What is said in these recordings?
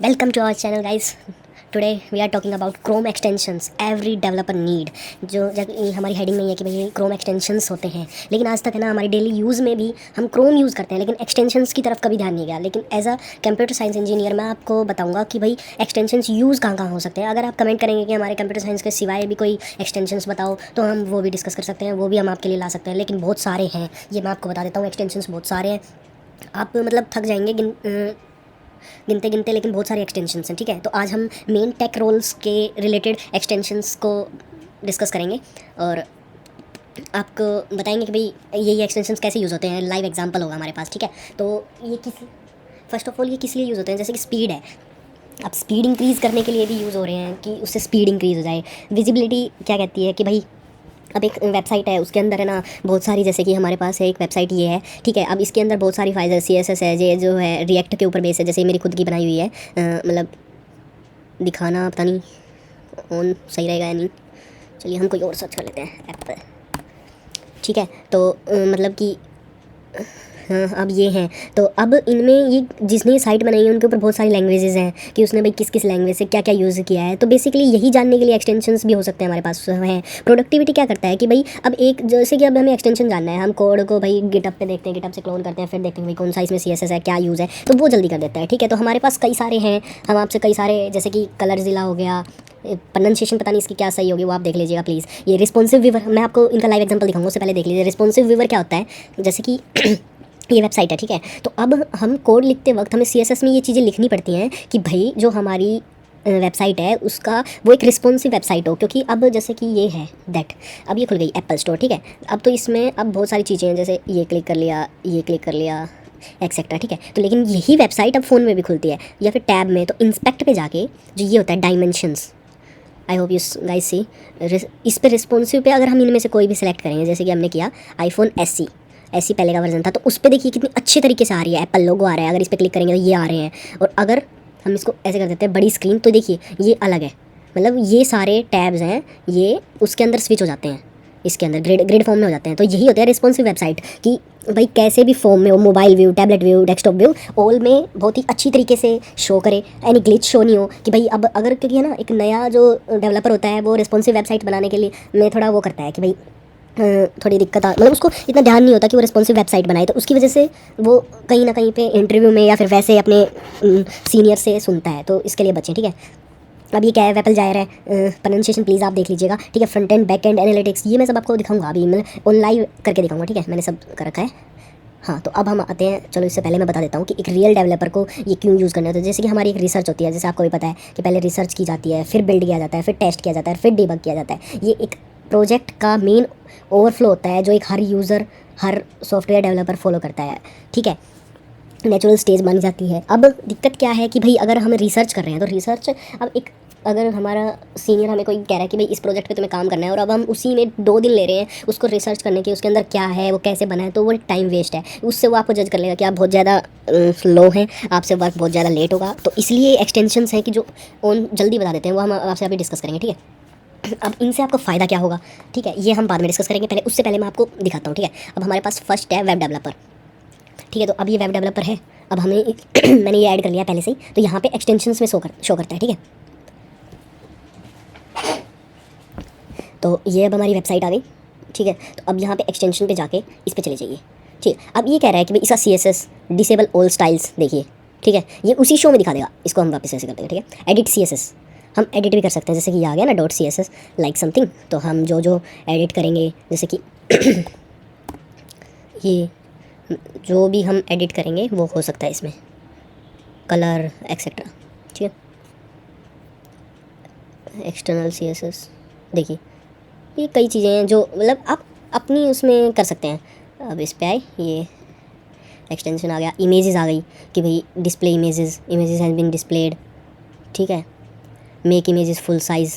Welcome to our channel guys. Today we are talking about Chrome extensions every developer need. जो हमारी heading नहीं है कि भाई Chrome extensions होते हैं, लेकिन आज तक है ना हमारी डेली यूज़ में भी हम Chrome यूज़ करते हैं, लेकिन extensions की तरफ कभी ध्यान नहीं गया। लेकिन as a computer science engineer मैं आपको बताऊंगा कि भाई extensions यूज़ कहाँ कहाँ हो सकते हैं। अगर आप कमेंट करेंगे कि हमारे कंप्यूटर साइंस के सिवाय भी कोई extensions बताओ तो हम वो भी डिस्कस कर सकते हैं, वो भी हम आपके लिए ला सकते हैं। लेकिन बहुत सारे हैं, ये मैं आपको बता देता हूँ, extensions बहुत सारे हैं। आप मतलब थक जाएंगे गिनते गिनते, लेकिन बहुत सारे एक्सटेंशंस हैं। ठीक है, तो आज हम मेन टेक रोल्स के रिलेटेड एक्सटेंशंस को डिस्कस करेंगे और आपको बताएंगे कि भाई ये एक्सटेंशंस कैसे यूज़ होते हैं। लाइव एग्जांपल होगा हमारे पास। ठीक है, तो ये फर्स्ट ऑफ ऑल ये किस लिए यूज़ होते हैं, जैसे कि स्पीड है। अब स्पीड इंक्रीज़ करने के लिए भी यूज़ हो रहे हैं कि उससे स्पीड इंक्रीज़ हो जाए। विजिबिलिटी क्या कहती है कि भाई अब एक वेबसाइट है, उसके अंदर है ना बहुत सारी, जैसे कि हमारे पास है एक वेबसाइट ये है। ठीक है, अब इसके अंदर बहुत सारी फाइल्स है, CSS है, ये जो है रिएक्ट के ऊपर बेस है, जैसे मेरी खुद की बनाई हुई है। मतलब दिखाना पता नहीं ऑन सही रहेगा या नहीं, चलिए हम कोई और सर्च कर लेते हैं ऐप। ठीक है, तो मतलब कि हाँ अब ये हैं। तो अब इनमें ये जिसने साइट बनाई है उनके ऊपर बहुत सारी लैंग्वेजेस हैं कि उसने भाई किस किस लैंग्वेज से क्या क्या यूज़ किया है। तो बेसिकली यही जानने के लिए एक्सटेंशंस भी हो सकते हैं हमारे पास हैं। प्रोडक्टिविटी क्या करता है कि भाई अब एक जैसे कि अब हमें एक्सटेंशन जानना है, हम कोड को भाई गिटअप पे देखते हैं, गिटअप से क्लोन करते हैं, फिर देखते हैं भाई कौन सा इसमें CSS है, क्या यूज़ है, तो वो जल्दी कर देता है। ठीक है, तो हमारे पास कई सारे हैं, हम आपसे कई सारे, जैसे कि कलर ज़िला हो गया, प्रोनाउंसिएशन पता नहीं इसकी क्या सही होगी, वो आप देख लीजिएगा प्लीज़। ये रिस्पॉन्सिव व्यूअर, मैं आपको इनका लाइव एग्जांपल दिखाऊंगा, उससे पहले देख लीजिए रिस्पॉन्सिव व्यूअर क्या होता है। जैसे कि ये वेबसाइट है। ठीक है, तो अब हम कोड लिखते वक्त हमें CSS में ये चीज़ें लिखनी पड़ती हैं कि भाई जो हमारी वेबसाइट है उसका वो एक रिस्पॉन्सिव वेबसाइट हो, क्योंकि अब जैसे कि ये है दैट, अब ये खुल गई एप्पल स्टोर। ठीक है, अब तो इसमें अब बहुत सारी चीज़ें हैं, जैसे ये क्लिक कर लिया, ये क्लिक कर लिया, एक्सेट्रा। ठीक है, तो लेकिन यही वेबसाइट अब फ़ोन में भी खुलती है या फिर टैब में। तो इंस्पेक्ट पे जाके जो ये होता है dimensions, I hope you guys see, इस पर रिस्पॉन्सिव पे अगर हम इनमें से कोई भी सिलेक्ट करेंगे, जैसे कि हमने किया iPhone SE पहले का वर्जन था, तो उस पर देखिए कितनी अच्छे तरीके से आ रही है, एप्पल लोगो आ रहा है। अगर इस पर क्लिक करेंगे तो ये आ रहे हैं, और अगर हम इसको ऐसे कर देते हैं बड़ी स्क्रीन, तो देखिए ये अलग है। मतलब ये सारे टैब्स हैं, ये उसके अंदर स्विच हो जाते हैं, इसके अंदर ग्रिड फॉर्म में हो जाते हैं। तो यही होता है रिस्पॉन्सिव वेबसाइट कि भाई कैसे भी फॉर्म में हो, mobile view, tablet view, desktop view, all में बहुत ही अच्छी तरीके से शो करे, एनी ग्लिच शो नहीं हो कि भाई अब अगर, क्योंकि है ना एक नया जो डेवलपर होता है वो रिस्पॉन्सिव वेबसाइट बनाने के लिए में थोड़ा वो करता है कि भाई थोड़ी दिक्कत मतलब उसको इतना ध्यान नहीं होता कि वो रिस्पॉन्सिव वेबसाइट बनाए, तो उसकी वजह से वो कहीं ना कहीं पे इंटरव्यू में या फिर वैसे अपने सीनियर से सुनता है। तो इसके लिए बचें। ठीक है, अब ये क्या है, वेपल जायर है, प्रोनाउंसिएशन प्लीज़ आप देख लीजिएगा। ठीक है, front end back and analytics, ये मैं सब आपको दिखाऊंगा, अभी मैं ऑन लाइव करके दिखाऊंगा। ठीक है, मैंने सब कर रखा है। हाँ, तो अब हम आते हैं, चलो इससे पहले मैं बता देता हूँ कि एक रियल डेवलपर को ये क्यों यूज़ करना होता है। जैसे कि हमारी एक रिसर्च होती है, जैसे आपको भी पता है कि पहले रिसर्च की जाती है, फिर बिल्ड किया जाता है, फिर टेस्ट किया जाता है, फिर डिबग किया जाता है। ये एक प्रोजेक्ट का मेन ओवरफ्लो होता है जो एक हर यूज़र, हर सॉफ्टवेयर डेवलपर फॉलो करता है। ठीक है, नेचुरल स्टेज बन जाती है। अब दिक्कत क्या है कि भाई अगर हम रिसर्च कर रहे हैं तो रिसर्च, अब एक अगर हमारा सीनियर हमें कोई कह रहा है कि भाई इस प्रोजेक्ट पे तुम्हें काम करना है, और अब हम उसी में 2 दिन ले रहे हैं उसको रिसर्च करने के, उसके अंदर क्या है, वो कैसे बना है, तो वो टाइम वेस्ट है। उससे वो आपको जज कर लेगा कि आप बहुत ज़्यादा स्लो हैं, आपसे वर्क बहुत ज़्यादा लेट होगा। तो इसलिए एक्सटेंशंस हैं कि जो ऑन जल्दी बता देते हैं, वो हम आपसे अभी डिस्कस करेंगे। ठीक है, अब इनसे आपको फ़ायदा क्या होगा, ठीक है, ये हम बाद में डिस्कस करेंगे। पहले उससे पहले मैं आपको दिखाता हूँ। ठीक है, अब हमारे पास फर्स्ट है वेब डेवलपर। ठीक है, तो अब ये वेब डेवलपर है, अब हमें मैंने ये ऐड कर लिया पहले से ही, तो यहाँ पे एक्सटेंशंस में शो करता है। ठीक है, तो ये अब हमारी वेबसाइट आ गई। ठीक है, तो अब यहाँ पे एक्सटेंशन पे जाके इस पे चले जाइए। ठीक है, अब ये कह रहा है कि भाई इसका CSS डिसेबल ऑल स्टाइल्स देखिए। ठीक है, ये उसी शो में दिखा देगा, इसको हम वापस ऐसे कर देंगे। ठीक है, एडिट CSS हम एडिट भी कर सकते हैं, जैसे कि ये आ गया ना .css लाइक समथिंग, तो हम जो जो एडिट करेंगे, जैसे कि ये जो भी हम एडिट करेंगे वो हो सकता है इसमें, कलर एक्सेट्रा। ठीक है, एक्सटर्नल CSS देखिए, ये कई चीज़ें हैं जो मतलब आप अपनी उसमें कर सकते हैं। अब इस पे आए, ये एक्सटेंशन आ गया, इमेजेस आ गई कि भाई display images has been displayed. ठीक है, मेक इमेजेस फुल साइज़,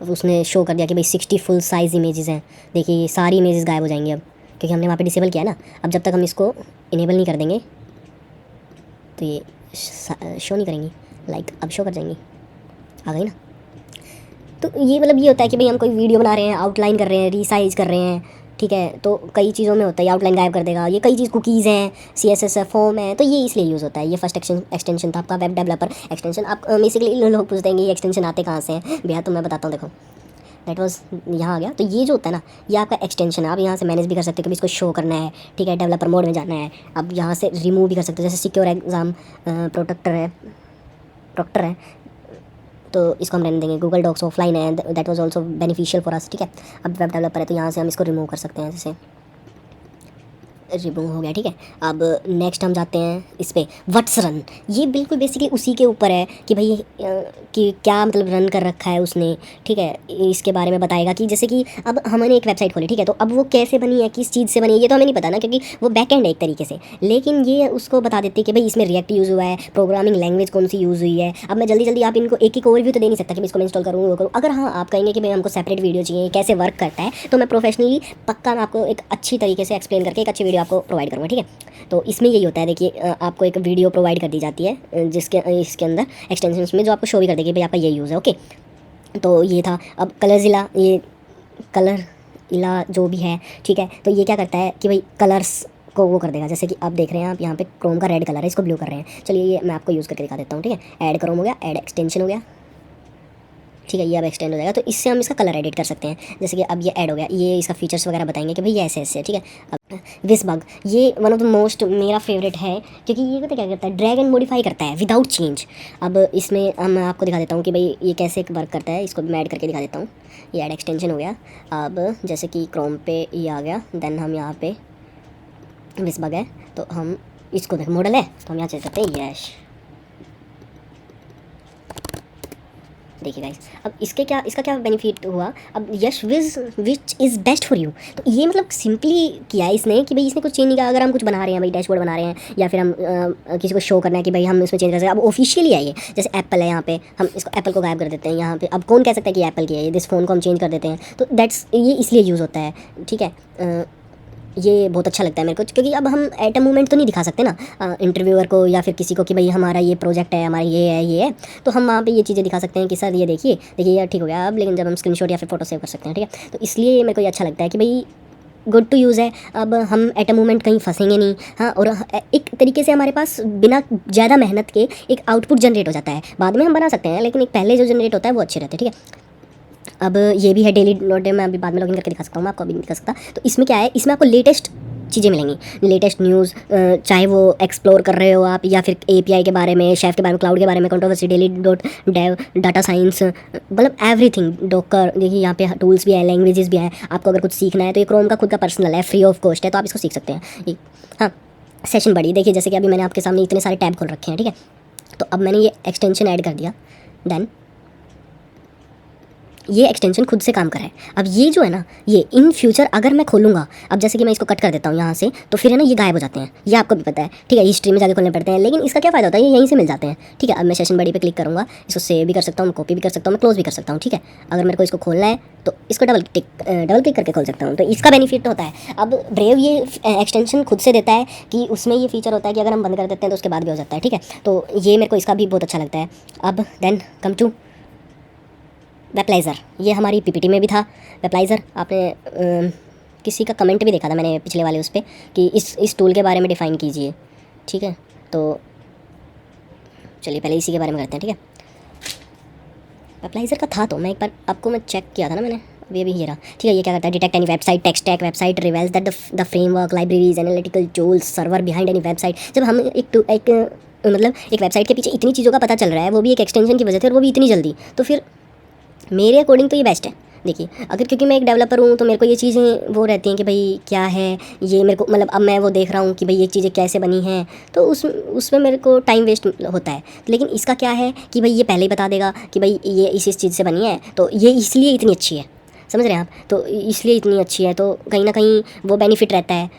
उसने शो कर दिया कि भाई 60 फुल साइज़ इमेजेस हैं। देखिए ये सारी इमेजेस गायब हो जाएंगी अब, क्योंकि हमने वहाँ पे डिसेबल किया ना। अब जब तक हम इसको इनेबल नहीं कर देंगे तो ये शो नहीं करेंगी, लाइक अब शो कर जाएंगी, आ गई ना। तो ये मतलब ये होता है कि भाई हम कोई वीडियो बना रहे हैं, आउटलाइन कर रहे हैं, रीसाइज कर रहे हैं। ठीक है। तो कई चीज़ों में होता है, आउटलाइन गायब कर देगा, ये कई चीज़ कुकीज़ हैं, CSS है, फॉर्म है, तो ये इसलिए यूज़ होता है। ये फर्स्ट एक्सटेंशन था आपका वेब डेवलपर एक्सटेंशन। आप बेसिकली लोग पूछते हैं कि ये एक्सटेंशन आते कहाँ से हैं भैया, तो मैं बताता हूँ। देखो दैट वाज यहाँ आ गया। तो ये जो होता है ना, ये आपका एक्सटेंशन है। आप यहाँ से मैनेज भी कर सकते हो, कभी इसको शो करना है, ठीक है, डेवलपर मोड में जाना है। अब यहाँ से रिमूव भी कर सकते हो, जैसे सिक्योर एग्ज़ाम प्रोक्टर है, तो इसको हम रहने देंगे। गूगल डॉक्स ऑफलाइन है, that was also beneficial for us, ठीक है। अब वेब डेवलपर है, तो यहाँ से हम इसको रिमूव कर सकते हैं, जैसे रिमूव हो गया, ठीक है। अब नेक्स्ट हम जाते हैं इस पे व्हाट्स रन। ये बिल्कुल बेसिकली उसी के ऊपर है कि भाई कि क्या मतलब रन कर रखा है उसने, ठीक है। इसके बारे में बताएगा कि जैसे कि अब हमने एक वेबसाइट खोली, ठीक है, तो अब वो कैसे बनी है, किस चीज़ से बनी है, ये तो हमें नहीं पता ना, क्योंकि वो बैक एंड है एक तरीके से। लेकिन ये उसको बता देते हैं कि भाई इसमें रिएक्ट यूज़ हुआ है, प्रोग्रामिंग लैंग्वेज कौन सी यूज़ हुई है। अब मैं जल्दी जल्दी आप इनको एक ओवरव्यू तो दे नहीं सकता कि मैं इसको इंस्टॉल करूँ वो करूँ। अगर हाँ आप कहेंगे कि भाई हमको सेपरेट वीडियो चाहिए कैसे वर्क करता है, तो मैं प्रोफेशनली पक्का मैं आपको एक अच्छी तरीके से एक्सप्लेन करके एक अच्छी वीडियो आपको प्रोवाइड करूँगा, ठीक है। तो इसमें यही होता है, देखिए आपको एक वीडियो प्रोवाइड कर दी जाती है जिसके इसके अंदर एक्सटेंशन में, जो आपको शो भी कर देगी भाई आपका ये यूज़ है, ओके। तो ये था। अब कलरजिला, ये कलर इला जो भी है, ठीक है, तो ये क्या करता है कि भाई कलर्स को वो कर देगा। जैसे कि आप देख रहे हैं, आप यहाँ पे क्रोम का रेड कलर है, इसको ब्लू कर रहे हैं। चलिए ये मैं आपको यूज़ करके दिखा देता हूँ, ठीक है। ऐड क्रोम हो गया, ऐड एक्सटेंशन हो गया, ठीक है, ये अब एक्सटेंड हो जाएगा। तो इससे हम इसका कलर एडिट कर सकते हैं। जैसे कि अब ये ऐड हो गया, ये इसका फीचर्स वगैरह बताएंगे कि भाई ये ऐसे ऐसे है, ठीक है। अब विसबग, ये वन ऑफ द मोस्ट मेरा फेवरेट है, क्योंकि ये पता क्या करता है, ड्रैग एंड मॉडिफाई करता है विदाउट चेंज। अब इसमें मैं आपको दिखा देता हूँ कि भाई ये कैसे वर्क करता है, इसको भी मैं ऐड करके दिखा देता हूँ। ये ऐड एक्सटेंशन हो गया। अब जैसे कि क्रोम पे ये आ गया, देन हम यहाँ पे विसबग है, तो हम इसको देख मॉडल है, तो हम यहाँ चल सकते हैं यश। देखिए गाइस, अब इसका क्या बेनिफिट हुआ। अब yes which is best for you, तो ये मतलब सिंपली किया है इसने कि भाई इसने कुछ चेंज नहीं किया। अगर हम कुछ बना रहे हैं, भाई डैशबोर्ड बना रहे हैं, या फिर हम किसी को शो करना है कि भाई हम इसमें चेंज कर सकते हैं। अब ऑफिशियली है ये, जैसे एप्पल है, यहाँ पे हम इसको एप्पल को गायब कर देते हैं यहाँ पे। अब कौन कह सकता है कि एप्पल की है, दिस फ़ोन को हम चेंज कर देते हैं, तो दैट्स ये इसलिए यूज़ होता है, ठीक है। ये बहुत अच्छा लगता है मेरे को, क्योंकि अब हम एट अ मोमेंट तो नहीं दिखा सकते ना इंटरव्यूअर को या फिर किसी को कि भाई हमारा ये प्रोजेक्ट है, हमारा ये है। तो हम वहाँ पे ये चीज़ें दिखा सकते हैं कि सर ये देखिए यार ठीक हो गया अब। लेकिन जब हम स्क्रीनशॉट या फिर फोटो सेव कर सकते हैं, ठीक है, तो इसलिए मेरे को ये अच्छा लगता है कि भाई गुड टू यूज़ है। अब हम एट अ मोमेंट कहीं फंसेंगे नहीं, हाँ। और एक तरीके से हमारे पास बिना ज़्यादा मेहनत के एक आउटपुट जनरेट हो जाता है। बाद में हम बना सकते हैं, लेकिन एक पहले जो जनरेट होता है वो अच्छे रहते हैं, ठीक है। अब ये भी है डेली नोट डे, मैं अभी बाद में लॉगिन करके दिखा सकता हूँ, मैं आपको अभी नहीं दिखा सकता। तो इसमें क्या है, इसमें आपको लेटेस्ट चीज़ें मिलेंगी, लेटेस्ट न्यूज़, चाहे वो एक्सप्लोर कर रहे हो आप, या फिर API के बारे में, शेफ के बारे में, क्लाउड के बारे में, controversy, daily dot dev, data science, मतलब एवरीथिंग, डॉकर। देखिए यहाँ पे टूल्स भी है, लैंग्वेजेस भी है। आपको अगर कुछ सीखना है तो ये क्रोम का खुद का पर्सनल है, फ्री ऑफ कॉस्ट है, तो आप इसको सीख सकते हैं। हाँ, सेशन बड़ी देखिए, जैसे कि अभी मैंने आपके सामने इतने सारे टैब खोल रखे हैं, ठीक है। तो अब मैंने ये एक्सटेंशन ऐड कर दिया, देन ये एक्सटेंशन खुद से काम कर रहा है। अब ये जो है ना, ये इन फ्यूचर अगर मैं खोलूँगा, अब जैसे कि मैं इसको कट कर देता हूँ यहाँ से, तो फिर है ना ये गायब हो जाते हैं, ये आपको भी पता है, ठीक है। हिस्ट्री में जाके खोलने पड़ते हैं, लेकिन इसका क्या फ़ायदा होता है, ये यहीं से मिल जाते हैं, ठीक है। अब मैं सेशन बड़ी पे क्लिक करूँगा, इसको सेव भी कर सकता हूँ, मैं कॉपी भी कर सकता हूँ, मैं क्लोज भी कर सकता हूँ, ठीक है। अगर मेरे को इसको खोलना है तो इसको डबल क्लिक करके खोल सकता हूँ, तो इसका बेनिफिट होता है। अब ब्रेव ये एक्सटेंशन खुद से देता है कि उसमें ये फीचर होता है कि अगर हम बंद कर देते हैं तो उसके बाद भी हो जाता है, ठीक है। तो ये मेरे को इसका भी बहुत अच्छा लगता है। अब देन कम टू वेबलाइज़र, ये हमारी PPT में भी था वेबलाइज़र। आपने किसी का कमेंट भी देखा था मैंने पिछले वाले उस पर कि इस टूल के बारे में डिफ़ाइन कीजिए, ठीक है। तो चलिए पहले इसी के बारे में करते हैं, ठीक है। वेबलाइज़र का था, तो मैं एक बार आपको मैं चेक किया था ना मैंने, अभी ये रहा, ठीक है। ये क्या करता है, detect any website, text tag website, reveals that the framework, libraries, analytical tools, server behind any website. जब हम मतलब एक वेबसाइट के पीछे इतनी चीज़ों का पता चल रहा है, वो भी एक एक्सटेंशन की वजह से, और वो भी इतनी जल्दी, तो फिर मेरे अकॉर्डिंग तो ये बेस्ट है। देखिए अगर क्योंकि मैं एक डेवलपर हूँ, तो मेरे को ये चीज़ें वो रहती हैं कि भाई क्या है ये, मेरे को मतलब अब मैं वो देख रहा हूँ कि भाई ये चीज़ें कैसे बनी हैं, तो उसमें मेरे को टाइम वेस्ट होता है। लेकिन इसका क्या है कि भाई ये पहले ही बता देगा कि भाई ये इस चीज़ से बनी है, तो ये इसलिए इतनी अच्छी है, समझ रहे हैं आप। तो इसलिए इतनी अच्छी है, तो कहीं ना कहीं वो बेनिफिट रहता है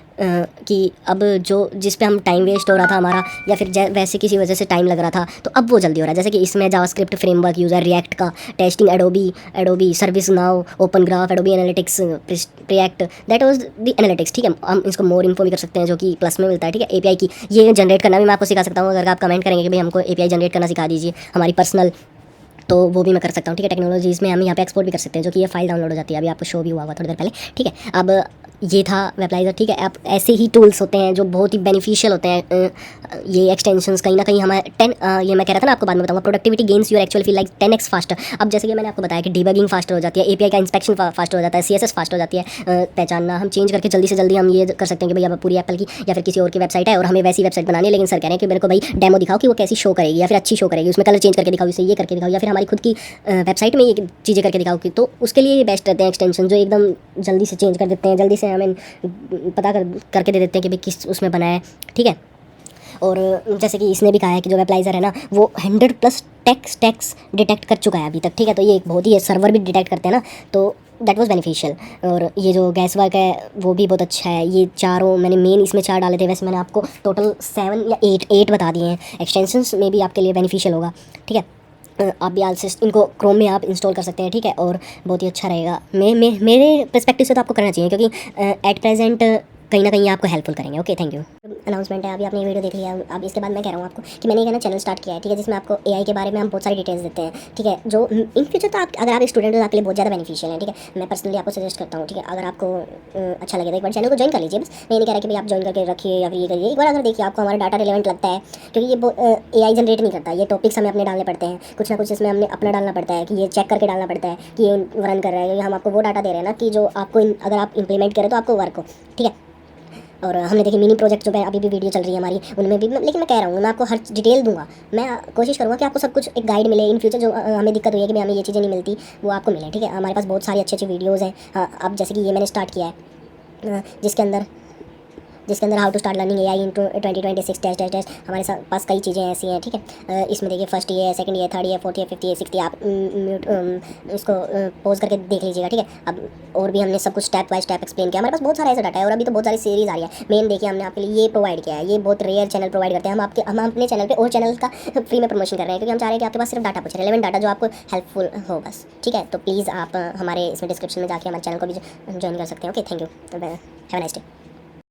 कि अब जो जिस पे हम टाइम वेस्ट हो रहा था हमारा, या फिर वैसे किसी वजह से टाइम लग रहा था, तो अब वो जल्दी हो रहा है। जैसे कि इसमें जावास्क्रिप्ट फ्रेमवर्क यूज़र, रिएक्ट का testing, Adobe ServiceNow, Open Graph, Adobe Analytics, Preact, that was the analytics, ठीक है। हम इसको मोर इन्फो भी कर सकते हैं, जो कि प्लस में मिलता है, ठीक है। API की ये जनरेट करना भी मैं आपको सिखा सकता हूँ। अगर आप कमेंट करेंगे कि भाई हमको API जनरेट करना सिखा दीजिए हमारी पर्सनल, तो वो भी मैं कर सकता हूँ, ठीक है। टेक्नोलॉजीज़ में हम यहाँ पे एक्सपोर्ट भी कर सकते हैं, जो कि ये फाइल डाउनलोड हो जाती है, अभी आपको शो भी हुआ होगा थोड़ी देर पहले, ठीक है। अब ये था वेबलाइज़र, ठीक है। आप ऐसे ही टूल्स होते हैं जो बहुत ही बेनिफिशियल होते हैं। ये एक्सटेंशंस कहीं ना कहीं हमारे ये मैं कह रहा था ना, आपको बाद में बताऊंगा, productivity gains your actually feel like 10x faster. अब जैसे कि मैंने आपको बताया कि डिबगिंग फास्टर हो जाती है, एपीआई का इंस्पेक्शन फास्टर हो जाता है, सीएसएस फास्ट हो जाती है, पहचानना, हम चेंज करके जल्दी से जल्दी हम ये कर सकते हैं कि भाई अब पूरी एप्पल की या फिर किसी और की वेबसाइट है और हमें वैसी वेबसाइट बनानी है, लेकिन सर कह रहे हैं कि मेरे को भाई डेमो दिखाओ कि वो कैसी शो करेगी या फिर अच्छी शो करेगी, उसमें कलर चेंज करके दिखाओ, इसे ये करके दिखाओ, या फिर हमारी खुद की वेबसाइट में ये चीज़ें करके दिखाओ कि, तो उसके लिए ये बेस्ट रहते हैं एक्सटेंशन, जो एकदम जल्दी से चेंज कर देते हैं, जल्दी से हमें पता करके दे देते हैं कि भाई किस उसमें बना है, ठीक है। और जैसे कि इसने भी कहा है कि जो वेबलाइज़र है ना वो 100+ टैक्स डिटेक्ट कर चुका है अभी तक, ठीक है। तो ये एक बहुत ही, सर्वर भी डिटेक्ट करते हैं ना, तो दैट वाज बेनिफिशियल। और ये जो गैस वर्क है वो भी बहुत अच्छा है। ये चारों मैंने मेन इसमें 4 डाले थे, वैसे मैंने आपको टोटल 7 या 8 बता दिए हैं। एक्सटेंशंस में भी आपके लिए बेनिफिशियल होगा, ठीक है। आप भी आज से इनको क्रोम में आप इंस्टॉल कर सकते हैं, ठीक है, और बहुत ही अच्छा रहेगा। मेरे पर्सपेक्टिव से तो आपको करना चाहिए, क्योंकि एट प्रेजेंट कहीं ना कहीं आपको हेल्पफ्ल करेंगे। Okay, thank you. अनाउंसमेंट है, अभी आपने ये वीडियो देख लिया, अब इसके बाद मैं कह रहा हूँ आपको कि मैंने एक चैनल स्टार्ट किया है, ठीक है, जिसमें आपको एआई के बारे में हम बहुत सारी डिटेल्स देते हैं, ठीक है, जो इन फ्यूचर तो आप अगर आप स्टूडेंट हो तो आपके लिए बहुत ज़्यादा बेनिफिशियल है, ठीक है। मैं पर्सनली आपको सजेस्ट करता हूँ, ठीक है, अगर आपको अच्छा लगे तो एक बार चैनल को ज्वाइन कर लीजिए। बस मैं नहीं कह रहा कि भाई आप ज्वाइन करके रखिए या फिर ये करिए, एक बार अगर देखिए आपको हमारा डाटा रिलेवेंट लगता है, क्योंकि ये एआई जनरेट नहीं करता, ये टॉपिक्स हमें अपने डालने पड़ते हैं, कुछ ना कुछ इसमें हमने अपना डालना पड़ता है, कि ये चेक करके डालना पड़ता है कि ये रन कर रहा है, क्योंकि हम आपको वो डाटा दे रहे हैं ना कि जो आपको अगर आप इंप्लीमेंट करें तो आपको वर्क हो, ठीक है। और हमने देखिए मिनी प्रोजेक्ट जो है अभी भी वीडियो चल रही है हमारी, उनमें भी लेकिन मैं कह रहा हूँ मैं आपको हर डिटेल दूंगा। मैं कोशिश करूँगा कि आपको सब कुछ एक गाइड मिले। इन फ्यूचर जो हमें दिक्कत हुई है कि हमें ये चीज़ें नहीं मिलती, वो आपको मिले, ठीक है। हमारे पास बहुत सारी अच्छी अच्छी वीडियोज़ हैं। अब जैसे कि ये मैंने स्टार्ट किया है, जिसके अंदर how to start learning AI in 2026 test हमारे पास कई चीज़ें ऐसी हैं, ठीक है। इसमें देखिए फर्स्ट ये, सेकंड ये, थर्ड ये, फोर्थ ये, फिफ्थ ये, सिक्स्थ ये, आप इसको पोज करके देख लीजिएगा, ठीक है। अब और भी हमने सब कुछ स्टेप बाय स्टेप एक्सप्लेन किया। हमारे पास बहुत सारा ऐसा डाटा है, और अभी तो बहुत सारी सीरीज़ आ रही है। मेन देखिए हमने आपके लिए ये प्रोवाइड किया है, ये बहुत रेयर चैनल प्रोवाइड करते हैं हम अपने चैनल पर, और चैनल का फ्री में प्रमोशन कर रहे हैं, क्योंकि हम चाह रहे हैं कि आपके पास सिर्फ डाटा पूछे, रेलेवेंट डाटा जो आपको हेल्पफुल हो बस, ठीक है। तो प्लीज़ आप हमारे इसमें डिस्क्रिप्शन में जाके हमारे चैनल को भी ज्वाइन कर सकते हैं। Okay, thank you, have a nice day.